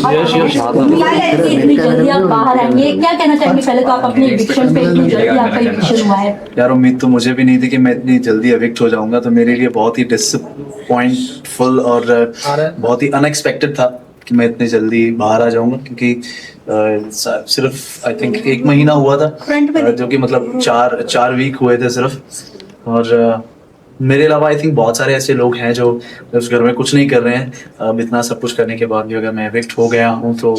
इतनी जल्दी आप बाहर आएंगे, क्या कहना चाहेंगे? पहले तो आप अपनी eviction पे, इतनी जल्दी आपका eviction हुआ है। यार उम्मीद तो मुझे भी नहीं थी कि मैं इतनी जल्दी एविक्ट हो जाऊंगा, तो मेरे लिए बहुत ही डिसअपॉइंटफुल और बहुत ही अनएक्सपेक्टेड था कि मैं इतनी जल्दी बाहर आ जाऊंगा, क्योंकि सिर्फ आई थिंक 1 महीना हुआ था, जो कि मतलब 4 वीक हुए थे सिर्फ। और मेरे अलावा आई थिंक बहुत सारे ऐसे लोग हैं जो उस घर में कुछ नहीं कर रहे हैं। अब इतना सब कुछ करने के बाद भी अगर मैं एविक्ट हो गया हूँ तो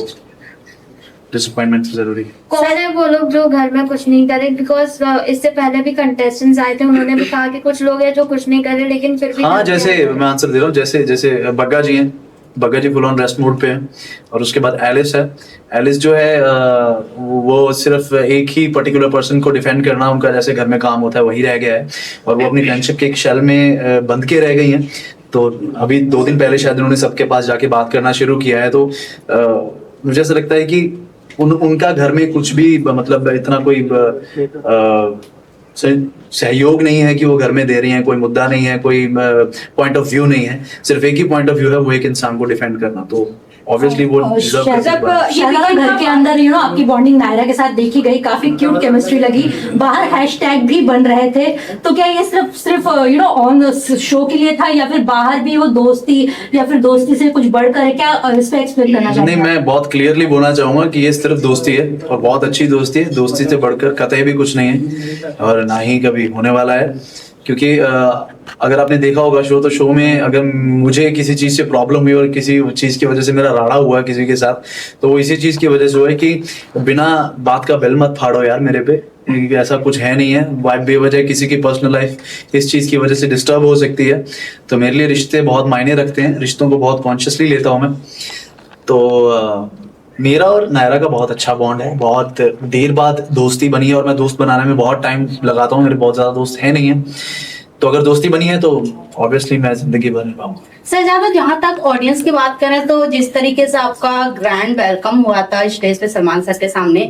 डिसअपॉइंटमेंट जरूरी है। कौन है वो लोग जो घर में कुछ नहीं करे? बिकॉज इससे पहले भी कंटेस्टेंट्स आए थे, उन्होंने भी कहा कि कुछ लोग हैं जो कुछ नहीं करे लेकिन फिर भी हाँ, जैसे मैं आंसर दे रहा हूँ, जैसे बग्गा जी हैं, बग्गा जी फुल ऑन रेस्ट मोड पे हैं। और उसके बाद एलिस है। एलिस जो है वो सिर्फ एक ही पर्टिकुलर पर्सन को डिफेंड करना उनका जैसे घर में काम होता है वही रह गया है, और वो अपनी फ्रेंडशिप के एक शेल में बंद के रह गई हैं। तो अभी 2 दिन पहले शायद उन्होंने सबके पास जाके बात करना शुरू किया है। तो मुझे ऐसा लगता है कि उनका घर में कुछ भी मतलब इतना कोई सहयोग नहीं है कि वो घर में दे रही हैं, कोई मुद्दा नहीं है, कोई पॉइंट ऑफ व्यू नहीं है, सिर्फ एक ही पॉइंट ऑफ व्यू है, वो एक इंसान को डिफेंड करना। तो ऑब्वियसली वो शहजादा घर के अंदर आपकी बॉन्डिंग नायरा के साथ देखी गई, काफी क्यूट केमिस्ट्री लगी, बाहर हैशटैग भी बन रहे थे। तो क्या ये सिर्फ ऑन शो के लिए था, या फिर बाहर भी वो दोस्ती या फिर दोस्ती से कुछ बढ़कर है? क्या इस पे एक्सप्लेन करना चाहते हैं? नहीं, मैं बहुत क्लियरली बोलना चाहूंगा कि ये सिर्फ दोस्ती है, और बहुत अच्छी दोस्ती है। दोस्ती से बढ़कर कतई भी कुछ नहीं है, और ना ही कभी होने वाला है। क्योंकि अगर आपने देखा होगा शो, तो शो में अगर मुझे किसी चीज से प्रॉब्लम हुई और किसी चीज की वजह से मेरा राड़ा हुआ किसी के साथ, तो वो इसी चीज की वजह से हुआ है कि बिना बात का बेल मत फाड़ो यार मेरे पे। ऐसा कुछ है नहीं है, बेवजह किसी की पर्सनल लाइफ इस चीज की वजह से डिस्टर्ब हो सकती है। तो मेरे लिए रिश्ते बहुत मायने रखते हैं, रिश्तों को बहुत कॉन्शियसली लेता हूँ मैं। तो मेरा और नायरा का बहुत अच्छा बॉन्ड है, बहुत देर बाद दोस्ती बनी है, और मैं दोस्त बनाने में बहुत टाइम लगाता हूँ, मेरे बहुत ज्यादा दोस्त है नहीं है। तो अगर दोस्ती बनी है तो ऑब्वियसली मैं जिंदगी भर निभाऊंगा। शहजादा, जहाँ तक ऑडियंस की बात करें तो जिस तरीके से आपका ग्रैंड वेलकम हुआ था स्टेज पे सलमान सर के सामने,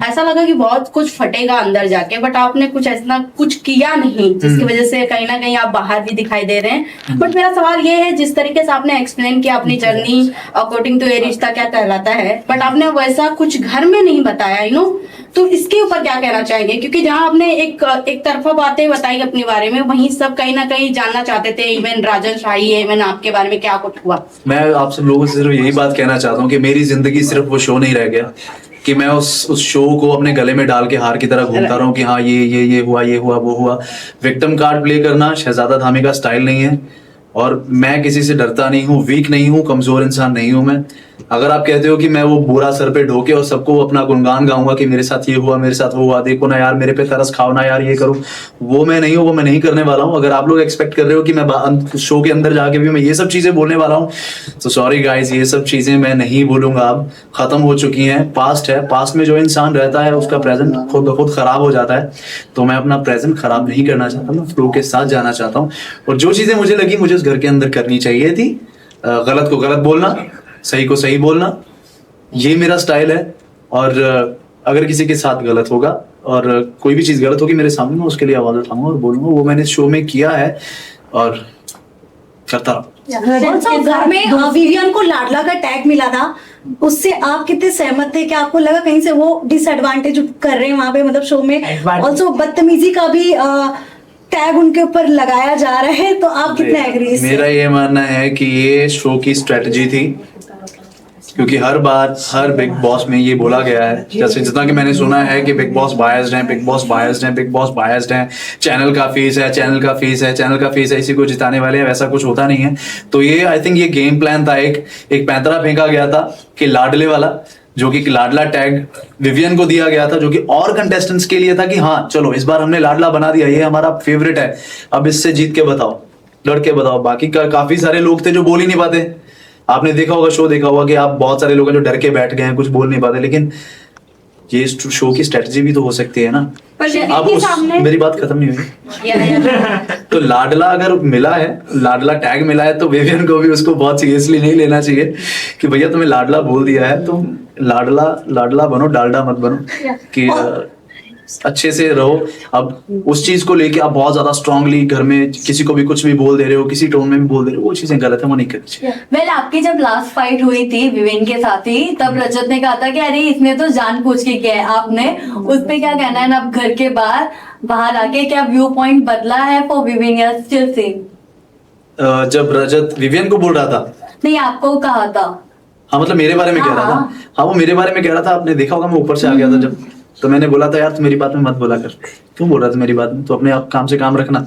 ऐसा लगा कि बहुत कुछ फटेगा अंदर जाके, बट आपने कुछ ऐसा कुछ किया नहीं, जिसकी वजह से कहीं ना कहीं आप बाहर भी दिखाई दे रहे हैं। बट मेरा सवाल ये है, जिस तरीके से आपने एक्सप्लेन किया अपनी जर्नी अकॉर्डिंग टू ये रिश्ता क्या कहलाता है, बट आपने वैसा कुछ घर में नहीं बताया, तो इसके ऊपर क्या कहना चाहेंगे? क्योंकि जहाँ आपने एक तरफा बातें बताई अपने बारे में, वहीं सब कहीं ना कहीं जानना चाहते थे। इवन राजन शाही है, इवन आपके बारे में क्या कुछ हुआ? मैं आप सब लोगों से सिर्फ यही बात कहना चाहता हूँ कि मेरी जिंदगी सिर्फ वो शो नहीं रह गया कि मैं उस शो को अपने गले में डाल के हार की तरह घूमता रहा हूँ कि हाँ ये हुआ वो हुआ। विक्टिम कार्ड प्ले करना शहजादा धामी का स्टाइल नहीं है, और मैं किसी से डरता नहीं हूँ, वीक नहीं हूँ, कमजोर इंसान नहीं हूँ मैं। अगर आप कहते हो कि मैं वो बुरा सर पे ढोके और सबको अपना गुणगान गाऊंगा कि मेरे साथ ये हुआ, मेरे साथ वो हुआ, देखो ना यार मेरे पे तरस खाओ ना यार, ये करो, वो मैं नहीं हूँ, वो मैं नहीं करने वाला हूँ। अगर आप लोग एक्सपेक्ट कर रहे हो कि मैं शो के अंदर जाके भी मैं ये सब चीजें बोलने वाला हूँ, तो सॉरी गाइज, ये सब चीजें मैं नहीं बोलूंगा। अब खत्म हो चुकी हैं, पास्ट है। पास्ट में जो इंसान रहता है उसका प्रेजेंट खुद ब खुद खराब हो जाता है। तो मैं अपना प्रेजेंट खराब नहीं करना चाहता, मैं फ्लो के साथ जाना चाहता हूँ। और जो चीजें मुझे लगी मुझे उस घर के अंदर करनी चाहिए थी, गलत को गलत बोलना, सही को सही बोलना, ये मेरा स्टाइल है। और अगर किसी के साथ गलत होगा और कोई भी चीज गलत होगी मेरे सामने, मैं उसके लिए आवाज उठाऊंगा और बोलूंगा। वो मैंने शो में किया है और करता रहा। घर में विवियन को लाडला का टैग मिला था, उससे आप कितने सहमत थे? क्या आपको लगा कहीं से वो डिसएडवांटेज कर रहे हैं वहां पे, मतलब शो में? ऑल्सो बदतमीजी का भी टैग उनके ऊपर लगाया जा रहा है, तो आप कितने एग्री? मेरा ये मानना है कि ये शो की स्ट्रेटजी थी, क्योंकि हर बार हर बिग बॉस में ये बोला गया है, जैसे जितना कि मैंने सुना है कि बिग बॉस बायस्ड है, बिग बॉस बायस्ड है, बिग बॉस बायस्ड है, चैनल का फीस है, चैनल का फीस है, चैनल का फीस है, इसी को जिताने वाले हैं। वैसा कुछ होता नहीं है। तो ये आई थिंक ये गेम प्लान था, एक पैंतरा फेंका गया था कि लाडले वाला, जो कि लाडला टैग विवियन को दिया गया था, जो कि और कंटेस्टेंट्स के लिए था कि हाँ चलो इस बार हमने लाडला बना दिया, ये हमारा फेवरेट है, अब इससे जीत के बताओ, लड़के बताओ। बाकी काफी सारे लोग थे जो बोल ही नहीं पाते। आपने देखा होगा, शो देखा होगा कि आप बहुत सारे लोग हैं जो डर के बैठ गए हैं, कुछ बोल नहीं पाते। लेकिन ये शो की स्ट्रेटजी भी तो हो सकती है ना। अब मेरी बात खत्म नहीं हुई। तो लाडला अगर मिला है, लाडला टैग मिला है, तो विवियन को भी उसको बहुत सीरियसली नहीं लेना चाहिए कि भैया तुम्हें लाडला बोल दिया है, तुम लाडला बनो, डालडा मत बनो। कि अच्छे से रहो। अब उस चीज को लेके आप बहुत ज्यादा स्ट्रांगली घर में किसी को भी कुछ भी बोल दे रहे हो, किसी टोन में भी बोल दे रहे हो, वो चीजें गलत है, वो नहीं करनी चाहिए। वेल आपकी जब लास्ट फाइट हुई थी विवेन के साथ ही, तब रजत ने कहा था कि अरे इसने तो जानबूझ के किया है। आपने उस पे क्या कहना है? अब घर के बाहर आके क्या व्यू पॉइंट बदला है फॉर विवेन या स्टिल सेम? जब रजत विवियन को बोल रहा था, नहीं आपको कहा था। हाँ मतलब मेरे बारे में कह रहा था। हाँ वो मेरे बारे में कह रहा था, आपने देखा होगा मैं ऊपर से आ गया था जब, तो मैंने बोला था यार तू मेरी बात में मत बोला कर, क्यों बोल रहा था मेरी बात में, तो अपने आप काम से काम रखना।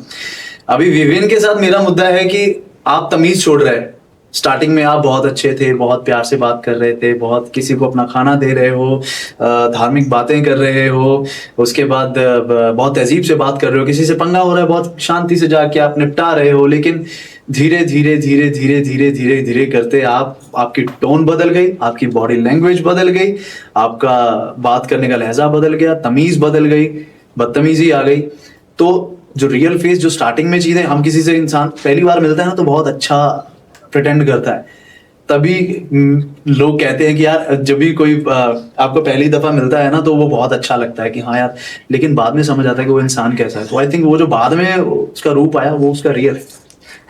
अभी विवेन के साथ मेरा मुद्दा है कि आप तमीज छोड़ रहे हैं। स्टार्टिंग में आप बहुत अच्छे थे, बहुत प्यार से बात कर रहे थे, बहुत किसी को अपना खाना दे रहे हो, धार्मिक बातें कर रहे हो, उसके बाद बहुत तहजीब से बात कर रहे हो, किसी से पंगा हो रहा है बहुत शांति से जाके आप निपटा रहे हो, लेकिन धीरे धीरे धीरे धीरे धीरे धीरे धीरे करते आपकी टोन बदल गई, आपकी बॉडी लैंग्वेज बदल गई, आपका बात करने का लहजा बदल गया, तमीज बदल गई, बदतमीजी आ गई। तो जो रियल फेस, जो स्टार्टिंग में चीजें, हम किसी से इंसान पहली बार मिलता है ना तो बहुत अच्छा प्रिटेंड करता है, तभी लोग कहते हैं कि यार जब भी कोई आपको पहली दफा मिलता है ना तो वो बहुत अच्छा लगता है कि हाँ यार, लेकिन बाद में समझ आता है कि वो इंसान कैसा है। तो आई थिंक वो जो बाद में उसका रूप आया वो उसका रियल है।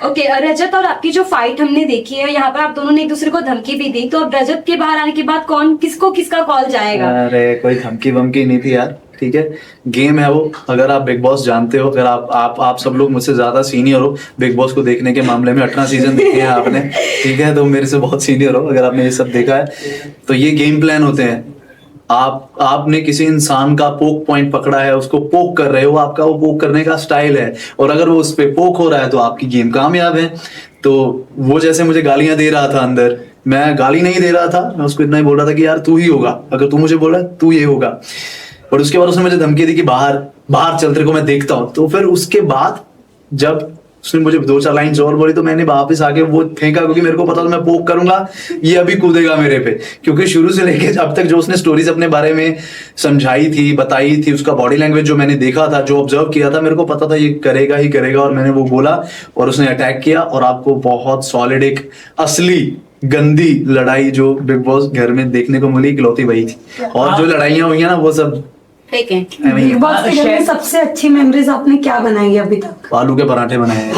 ओके रजत और आपकी जो फाइट हमने देखी है, यहाँ पर आप दोनों ने एक दूसरे को धमकी भी दी, तो अब रजत के बाहर आने के बाद कौन किसका कॉल जाएगा? अरे कोई धमकी वमकी नहीं थी यार, ठीक है, गेम है वो। अगर आप बिग बॉस जानते हो, अगर आप सब लोग मुझसे ज्यादा सीनियर हो बिग बॉस को देखने के मामले में, 18 सीजन देखे हैं आपने, ठीक है, तो मेरे से बहुत सीनियर हो अगर आपने ये सब देखा है, तो ये गेम प्लान होते हैं। आपने किसी इंसान का पोक पॉइंट पकड़ा है, उसको पोक कर रहे हो, आपका वो पोक करने का स्टाइल है, और अगर वो उस पे पोक हो रहा है तो आपकी गेम कामयाब है। तो वो जैसे मुझे गालियां दे रहा था अंदर, मैं गाली नहीं दे रहा था, मैं उसको इतना ही बोल रहा था कि यार तू ही होगा, अगर तू मुझे बोला तू ये होगा। और उसके बाद उसने मुझे धमकी दी कि बाहर चल, तेरे को मैं देखता हूँ। तो फिर उसके बाद जब उसने मुझे 2-4 लाइन और बोली तो मैंने वापस आके वो फेंका, क्योंकि मेरे को पता था मैं पोक करूंगा ये अभी कूदेगा मेरे पे, क्योंकि शुरू से लेके अब तक जो उसने स्टोरीज अपने बारे में समझाई थी, बताई थी, उसका बॉडी लैंग्वेज जो मैंने देखा था, जो ऑब्जर्व किया था, मेरे को पता था ये करेगा ही करेगा, और मैंने वो बोला और उसने अटैक किया। और आपको बहुत सॉलिड एक असली गंदी लड़ाई जो बिग बॉस घर में देखने को मिली, इकलौती वही थी। और जो लड़ाइयां हुई है ना वो सब ठीक है। बिग बॉस के घर में सबसे अच्छी मेमोरीज आपने क्या बनाई है अभी तक? आलू के पराठे बनाए हैं।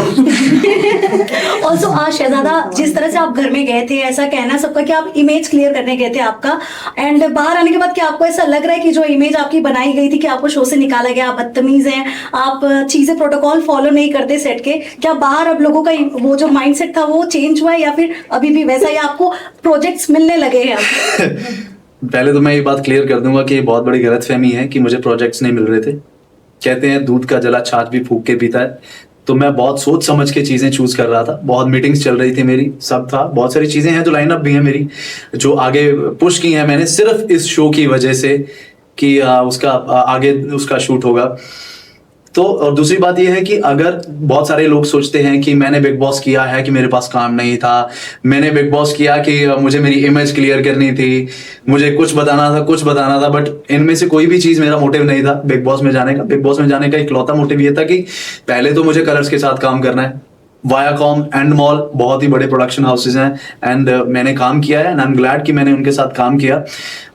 ऑल्सो शहजादा, जिस तरह से आप घर में गए थे, ऐसा कहना सबका कि आप इमेज क्लियर करने गए थे आपका, एंड बाहर आने के बाद क्या आपको ऐसा लग रहा है कि जो इमेज आपकी बनाई गई थी कि आपको शो से निकाला गया, आप बदतमीज हैं, आप चीजें प्रोटोकॉल फॉलो नहीं करते सेट के, क्या बाहर अब लोगों का वो जो माइंडसेट था वो चेंज हुआ है, या फिर अभी भी वैसा ही आपको प्रोजेक्ट्स मिलने लगे हैं? पहले तो मैं ये बात क्लियर कर दूंगा कि ये बहुत बड़ी गलतफहमी है कि मुझे प्रोजेक्ट्स नहीं मिल रहे थे। कहते हैं दूध का जला छाछ भी फूंक के पीता है, तो मैं बहुत सोच समझ के चीजें चूज कर रहा था, बहुत मीटिंग्स चल रही थी मेरी, सब था, बहुत सारी चीजें हैं जो लाइनअप भी है मेरी, जो आगे पुश की है मैंने सिर्फ इस शो की वजह से कि उसका आगे उसका शूट होगा। तो और दूसरी बात यह है कि अगर बहुत सारे लोग सोचते हैं कि मैंने बिग बॉस किया है कि मेरे पास काम नहीं था, मैंने बिग बॉस किया कि मुझे मेरी इमेज क्लियर करनी थी, मुझे कुछ बताना था, बट इनमें से कोई भी चीज मेरा मोटिव नहीं था बिग बॉस में जाने का। बिग बॉस में जाने का इकलौता मोटिव ये था कि पहले तो मुझे कलर्स के साथ काम करना है, वायाकॉम एंड मॉल बहुत ही बड़े प्रोडक्शन हाउसेज हैं, एंड मैंने काम किया है, एंड आई एम ग्लैड कि मैंने उनके साथ काम किया।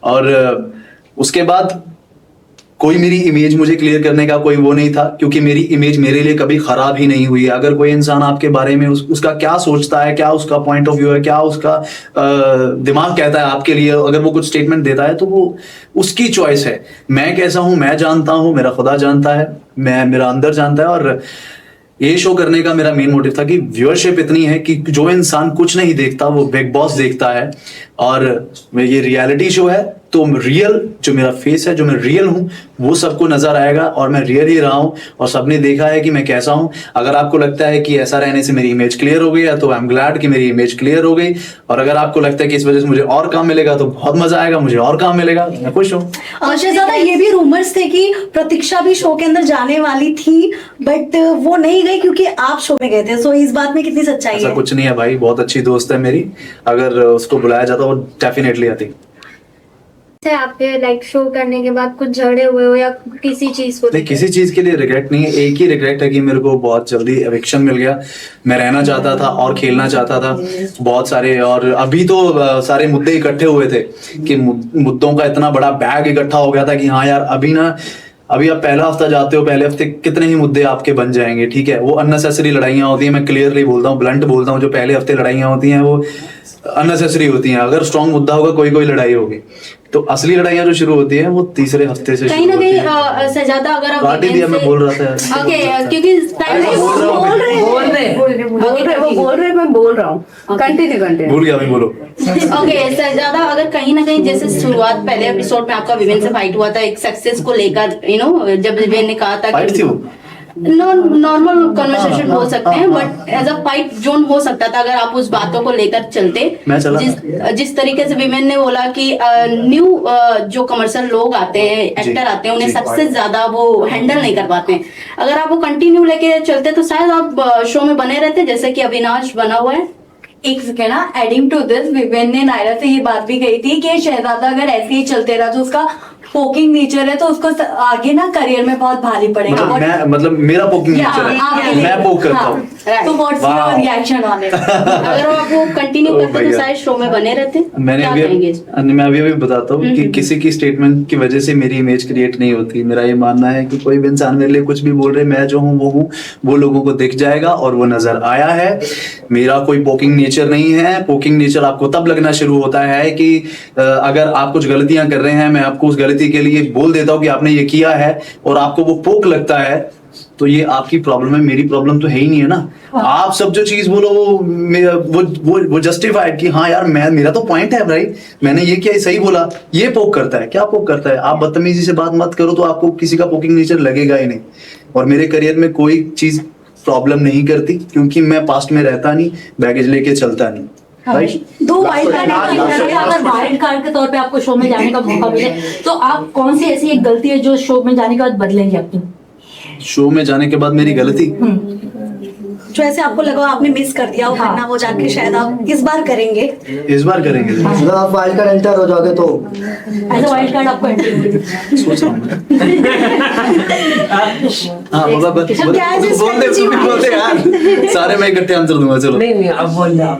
और उसके बाद कोई मेरी इमेज मुझे क्लियर करने का कोई वो नहीं था, क्योंकि मेरी इमेज मेरे लिए कभी खराब ही नहीं हुई है। अगर कोई इंसान आपके बारे में उसका क्या सोचता है, क्या उसका पॉइंट ऑफ व्यू है, क्या उसका दिमाग कहता है आपके लिए, अगर वो कुछ स्टेटमेंट देता है तो वो उसकी चॉइस है। मैं कैसा हूं मैं जानता हूं, मेरा खुदा जानता है, मेरा अंदर जानता है। और ये शो करने का मेरा मेन मोटिव था कि व्यूअरशिप इतनी है कि जो इंसान कुछ नहीं देखता वो बिग बॉस देखता है, और ये रियलिटी शो है तो रियल जो मेरा फेस है, जो मैं रियल हूं, वो सबको नजर आएगा, और मैं रियल ही रहा हूं, और सबने देखा है कि मैं कैसा हूं। अगर आपको लगता है कि ऐसा रहने से मेरी इमेज क्लियर हो गई है तो आई एम ग्लैड कि मेरी इमेज क्लियर हो गई, और अगर आपको लगता है कि इस वजह से मुझे और काम मिलेगा तो बहुत मजा आएगा, मुझे और काम मिलेगा, मैं खुश हूँ। शहजादा, ये भी रूमर्स थे कि प्रतीक्षा भी शो के अंदर जाने वाली थी, बट वो नहीं गई क्योंकि आप शो में गए थे, सो इस बात में कितनी सच्चाई ऐसा है? कुछ नहीं है भाई, बहुत अच्छी दोस्त है मेरी, अगर उसको बुलाया जाता वो डेफिनेटली आती। से आपके लाइक शो करने के बाद कुछ झगड़े हुए हो या किसी चीज को? नहीं, किसी चीज के लिए रिग्रेट नहीं है, एक ही रिग्रेट है कि मेरे को बहुत जल्दी एविक्शन मिल गया। मैं रहना चाहता था और खेलना चाहता था बहुत सारे, और अभी तो सारे मुद्दे इकट्ठे हुए थे कि मुद्दों का इतना बड़ा बैग इकट्ठा हो गया था कि हाँ यार अभी ना अभी आप पहला हफ्ता जाते हो, पहले हफ्ते कितने ही मुद्दे आपके बन जाएंगे, ठीक है। वो अननेसेसरी लड़ाइयाँ होती हैं, मैं क्लियरली बोलता हूँ, ब्लंट बोलता हूँ, जो पहले हफ्ते लड़ाइयाँ होती हैं वो अननेसेसरी होती हैं। अगर स्ट्रॉन्ग मुद्दा होगा कोई लड़ाई होगी, तो असली लड़ाइयाँ जो शुरू होती है वो तीसरे हफ्ते से कहीं शुरू ना होती कहीं है। शहजादा अगर आप काट ही दिया, मैं बोल रहा था। ओके, क्योंकि टाइम बोल रहे मैं बोल रहा हूँ, कंटिन्यू भूल गया, अभी बोलो। ओके शहजादा, अगर कहीं ना कहीं जैसे शुरुआत पहले एपिसोड में आपका विवेन से फाइट हुआ था एक सक्सेस को लेकर, जब विवेन ने कहा था फाइट थी वो? नॉर्मल कन्वर्सेशन हो सकते हैं, but as a fight zone हो सकता था अगर आप उस बातों को लेकर चलते। मैं चला जिस तरीके से विमेन ने बोला कि न्यू जो कमर्शियल लोग आते हैं, एक्टर आते हैं, उन्हें सबसे ज्यादा वो हैंडल नहीं कर पाते हैं। अगर आप वो कंटिन्यू लेके चलते तो शायद आप शो में बने रहते, जैसे कि अविनाश बना हुआ है। एक सेकेंड ना, एडिंग टू दिस, विवेन ने नायरा से ये बात भी कही थी कि शहजादा अगर ऐसे ही चलते रहा तो उसका पोकिंग नेचर है तो उसको आगे ना करियर में बहुत भारी पड़ेगा। मतलब मेरा पोकिंग नेचर है, मैं पोक करता हूँ। तो what's your reaction on it? अगर आप वो कंटिन्यू करते तो शायद शो में बने रहते। मैं अभी बताता हूँ कि किसी की स्टेटमेंट की वजह से मेरी इमेज क्रिएट नहीं होती। मेरा ये मानना है कि कोई भी इंसान मेरे लिए कुछ भी बोल रहे, मैं जो हूँ वो लोगों को दिख जाएगा और वो नजर आया है। मेरा कोई पोकिंग नेचर नहीं है। पोकिंग नेचर आपको तब लगना शुरू होता है कि अगर आप कुछ गलतियां कर रहे हैं, मैं आपको उस गलती के लिए बोल देता हूं कि आपने ये किया है और आपको वो पोक लगता है, तो ये आपकी प्रॉब्लम है, मेरी प्रॉब्लम तो है ही नहीं है ना। आप सब जो चीज बोलो वो जस्टिफाइड कि हाँ यार मेरा तो पॉइंट है भाई, मैंने ये किया, सही बोला। ये पोक करता है, क्या पोक करता है? आप बदतमीजी से बात मत करो तो आपको किसी का पोकिंग नेचर लगेगा ही नहीं। और मेरे करियर में कोई चीज प्रॉब्लम नहीं करती क्योंकि मैं पास्ट में रहता नहीं, बैगेज लेके चलता नहीं। दो वाइल्ड कार्ड अगर वाइल्ड कार्ड के तौर पे आपको शो में जाने का मौका मिले तो आप कौन सी ऐसी एक गलती है जो शो में जाने के बाद बदलेंगे अपनी? शो में जाने के बाद मेरी गलती जो ऐसे आपको लगा आपने मिस कर दिया हो करना, वो जाके शायद आप इस बार करेंगे। इस बार करेंगे। अगर आप वाइल्ड कार्ड एंटर हो जाओगे तो एज अ वाइल्ड कार्ड आपको एंट्री मिलेगी। सोच रहा हूँ हाँ, बोल दे यार, सारे मैं इकट्ठे आंसर दूंगा। चलो नहीं अब बोल जाओ।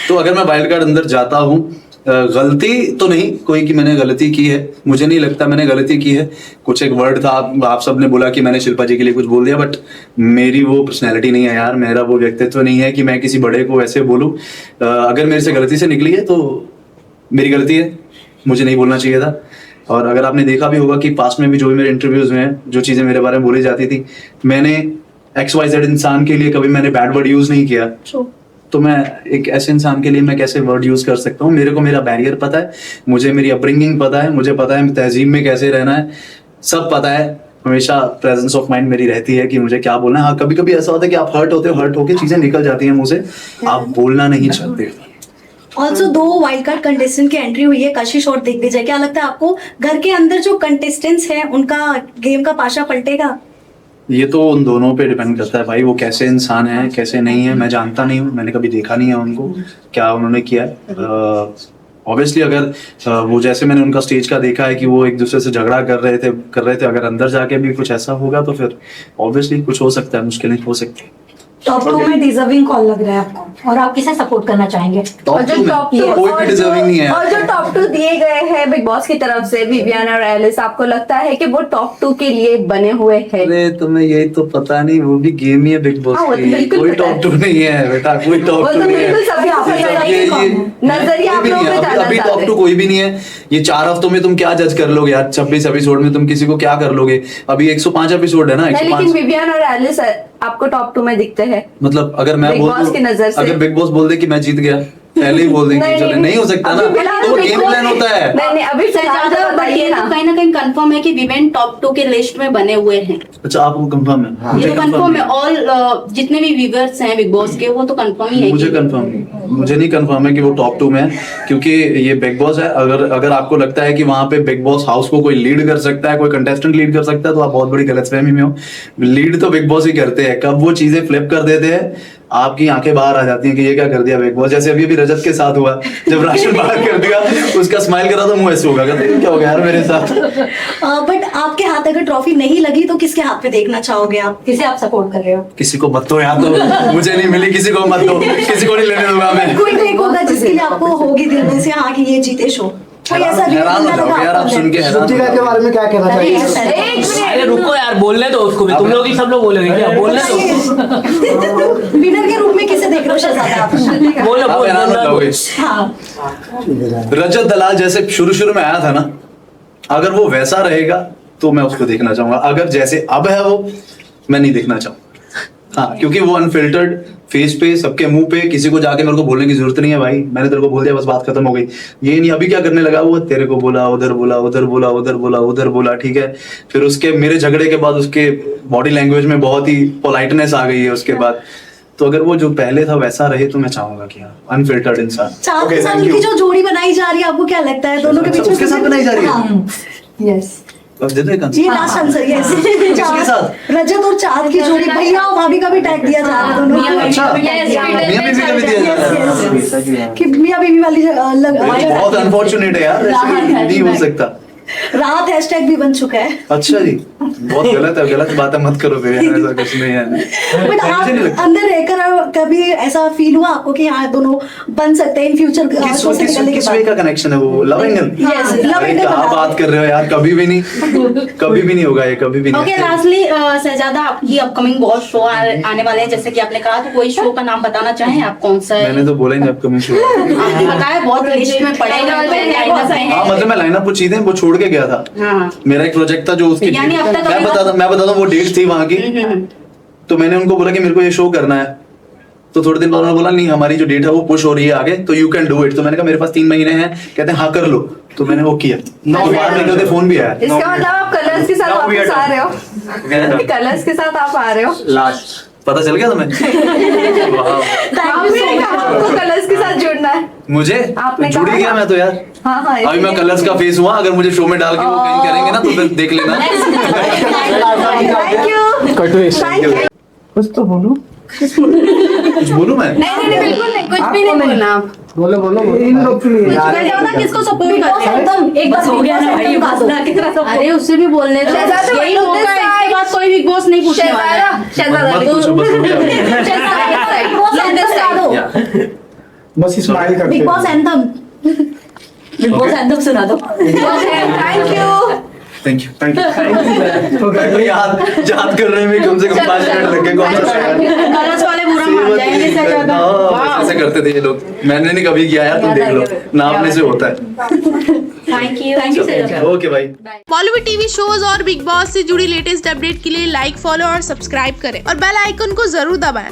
तो अगर मैं वाइल्ड कार्ड अंदर जाता हूँ, गलती तो नहीं कोई कि मैंने गलती की है, मुझे नहीं लगता मैंने गलती की है। कुछ एक वर्ड था, आप सबने बोला कि मैंने शिल्पा जी के लिए कुछ बोल दिया, बट मेरी वो पर्सनैलिटी नहीं है यार, मेरा वो व्यक्तित्व नहीं है कि मैं किसी बड़े को ऐसे बोलूं। अगर मेरे से गलती से निकली है तो मेरी गलती है, मुझे नहीं बोलना चाहिए था। और अगर आपने देखा भी होगा कि पास्ट में भी जो भी मेरे इंटरव्यूज में जो चीजें मेरे बारे में बोली जाती थी, मैंने XYZ इंसान के लिए कभी मैंने बैड वर्ड यूज नहीं किया। तो मैं एक ऐसे इंसान के लिए मैं कैसे वर्ड यूज कर सकता हूँ? मेरे को मेरा बैरियर पता है, मुझे मेरी अपब्रिंगिंग पता है, मुझे पता है तहजीब में कैसे रहना है, सब पता है। हमेशा प्रेजेंस ऑफ माइंड मेरी रहती है कि मुझे क्या बोलना है। हाँ, कभी कभी ऐसा होता है कि आप हर्ट होते हो, हर्ट होके चीजें निकल जाती हैं मुंह से, आप बोलना नहीं चाहते। ऑल्सो 2 वाइल्ड कार्ड कंटेस्टेंट की एंट्री हुई है, कशिश और दिग्विजय। क्या लगता है आपको घर के अंदर जो कंटेस्टेंट्स हैं उनका गेम का पाशा पलटेगा? ये तो उन दोनों पे डिपेंड करता है भाई, वो कैसे इंसान है कैसे नहीं है, मैं जानता नहीं हूँ, मैंने कभी देखा नहीं है उनको क्या उन्होंने किया है। ऑब्वियसली अगर वो जैसे मैंने उनका स्टेज का देखा है कि वो एक दूसरे से झगड़ा कर रहे थे, अगर अंदर जाके भी कुछ ऐसा होगा तो फिर ऑब्वियसली कुछ हो सकता है, मुश्किलें हो सकती है। टॉप 2 में डिजर्विंग कौन लग रहा है आपको और आप किसे सपोर्ट करना चाहेंगे? और जो टॉप 2 कोई भी डिजर्विंग नहीं है। और जो टॉप 2 दिए गए हैं बिग बॉस की तरफ से, विवियन और एलिस, आपको लगता है कि वो टॉप 2 के लिए बने हुए हैं? अरे तुम्हें यही तो पता नहीं, वो भी गेम ही है बिग बॉस की, कोई टॉप 2 नहीं है बेटा, कोई टॉप 2 नहीं है। सभी आपको नजरिया आप लोगों पे जाना अभी टॉप चाहते 2 कोई भी नहीं है। ये 4 हफ्तों में तुम क्या जज कर लोगे यार? 26 एपिसोड में तुम किसी को क्या कर लोगे? अभी 105 एपिसोड है ना, 105। लेकिन विवियन और एलिस आपको टॉप 2 में दिखते हैं। मतलब अगर मैं बिग बॉस की नजर से अगर बिग बॉस बोल दे कि मैं जीत गया, पहले ही बोल देंगे चले, नहीं हो सकता ना, तो गेम प्लान होता है। नहीं अभी शहजादा, बट ये तो कहीं ना कहीं कंफर्म है कि विवेन टॉप 2 के लिस्ट में बने हुए हैं। अच्छा, आपको कंफर्म है? ये तो कंफर्म है, ऑल जितने भी व्यूअर्स हैं बिग बॉस के वो तो कंफर्म ही है। मुझे कंफर्म नहीं, मुझे नहीं कंफर्म है कि वो टॉप 2 में है, क्योंकि ये बिग बॉस है। अगर आपको लगता है कि वहां पे बिग बॉस हाउस को कोई लीड कर सकता है, कोई कंटेस्टेंट लीड कर सकता है, तो आप बहुत बड़ी गलतफहमी में हो। लीड तो बिग बॉस ही करते हैं, कब वो चीजें फ्लिप कर देते हैं आपकी आंखें बाहर आ जाती हैं कि ये क्या कर दिया बिग बॉस। जैसे अभी रजत के साथ हुआ, जब राशन बाहर कर दिया, उसका स्माइल करा तो मुंह ऐसे होगा, कहते क्या हो गया यार मेरे साथ। बट आपके हाथ अगर ट्रॉफी नहीं लगी तो किसके हाथ पे देखना चाहोगे आप? किसे आप सपोर्ट कर रहे हो? किसी को मत दो यार, तो मुझे नहीं मिली, किसी को मत दो, किसी को नहीं लेने दूंगा मैं। कोई एक होगा जिसके लिए आपको होगी दिल में से हाँ कि ये जीते शो? कोई ऐसा हैरान हो जाओगे यार आप सुन के, हैरान हो श्रुतिका के जाओगे। बारे में क्या कहना चाहिए? अरे रुको यार, बोलने दो उसको भी, तुम लोग ही सब लोग बोलोगे क्या? बोलने दो, विनर के रूप में किसे देख रहे हो शहजादा आप? बोलो आप हैरान हो बोलो। जाओगे। हाँ रजत दलाल जैसे शुरू में आया था ना, अगर वो वैसा रहेगा तो मैं उसको देखना चाहूंगा, अगर जैसे अब है वो, मैं नहीं देखना चाहूंगा। हाँ, क्योंकि वो अनफिल्टर्ड फेस पे, सबके मुंह पे, किसी को जाके मेरे को बोलने की जरूरत नहीं है भाई, मैंने तेरे को बोल दिया बस बात खत्म हो गई। ये नहीं अभी क्या करने लगा वो, तेरे को बोला, उधर बोला, उधर बोला, उधर बोला, उधर बोला, ठीक है। फिर उसके मेरे झगड़े के बाद उसके बॉडी लैंग्वेज में बहुत ही पोलाइटनेस आ गई है उसके बाद। तो अगर वो जो पहले था वैसा रहे तो मैं चाहूंगा कि हाँ, अनफिल्टर्ड इंसान। चाँद के साथ उनकी जो जोड़ी बनाई जा रही है, आपको क्या लगता है दोनों के बीच में? उसके साथ बनाई जा रही है? हाँ, यस अब दे दो एक आंसर। ये लास्ट आंसर यस। किसके साथ? रजत और चाँद की जोड़ी, भैया और भाभी का भी टैग दिया जा रहा है दोनों को। अच्छा, Yes, मियां बीवी का भी दिया जा रहा है। Yes, yes. कि मियां बीवी वाली ये बहुत अनफॉर्चुनेट है यार, ऐसे नहीं हो सकता। राहत हैशटैग भी बन चुका है। अच्छा जी, बहुत गलत है, गलत बातें मत करो फिर, ऐसा कुछ नहीं है। बट आप मुझे नहीं लगता। अंदर रहकर कभी ऐसा फील हुआ आपको कि हाँ दोनों बन सकते हैं इन फ्यूचर? किस वे का कनेक्शन है वो? Love angle? Yes, love angle क्या बता। बात कर रहे हो यार, कभी भी नहीं, कभी भी नहीं होगा ये, कभी भी ओके, नहीं। लास्टली शहजादा, आपकी अपकमिंग बहुत शो आने वाले हैं, जैसे कि आपने कहा, तो कोई शो का नाम बताना चाहें आप? कौन सा है? मैंने तो बोला ही नहीं आपको, मैं शो। आपने बताया बहुत लिस्ट में पड़े हुए हैं। हाँ मतलब मैं लाइनअप वो चीजें वो छोड़ के गया था। हाँ। मेरा एक प्रोजेक्ट था जो उसकी यानी अब तक मैं बताता हूँ वो डेट थी वहां की। तो मैंने उनको बोला कि मेरे को ये शो करना है, तो थोड़े दिन बाद उन्होंने बोला नहीं हमारी जो डेट है वो पुश हो रही है आगे, तो यू कैन डू इट। तो मैंने कहा मेरे पास 3 महीने हैं, कहते हैं हाँ कर लो, तो मैंने वो किया। बात करते होते फोन भी आया। इसका मतलब आप कलर्स के साथ वापस आ रहे हो? कलर्स के साथ आप आ रहे हो? लास्ट पता चल गया तुम्हें? आपने कहा आपको कलर्स के साथ जुड़ना है। मुझे आपने जुड़ कहा गया ना? मैं तो यार। हाँ हाँ, अभी मैं कलर्स का फेस हुआ, अगर मुझे शो में डाल के वो कहीं करेंगे ना तो फिर देख लेना। Thank you. कुछ तो बोलो। कुछ बोलूं मैं? नहीं, बिल्कुल नहीं, कुछ भी नहीं बोलना आप। बोलो बोलो इन लोग के लिए यार। ना किसको सपोर्ट करते हैं? एकदम एक बस हो गया ना भाई, बस ना कितना सब अरे उससे भी बोलने दो। शहजादा, यही look होगा, this इसके side. बाद कोई बिग बॉस नहीं पूछने वाला है। शहजादा मत पूछो, बस हो गया। बस स्माइल करते big boss anthem. Big boss anthem सुना दो। Thank you. Thank you. याद कर रहे हैं, कम से कम 5 मिनट लग गए। कौन सा कलर्स वाले बुरा मान जाएंगे शहजादा। हाँ, ऐसे करते थे ये लोग, मैंने नहीं कभी किया यार, तुम देख लो, नापने से होता है। Thank you. ओके भाई। बॉलीवुड टीवी शोज और बिग बॉस से जुड़ी लेटेस्ट अपडेट के लिए लाइक, फॉलो और सब्सक्राइब करें और बेल आइकन को जरूर दबाएं।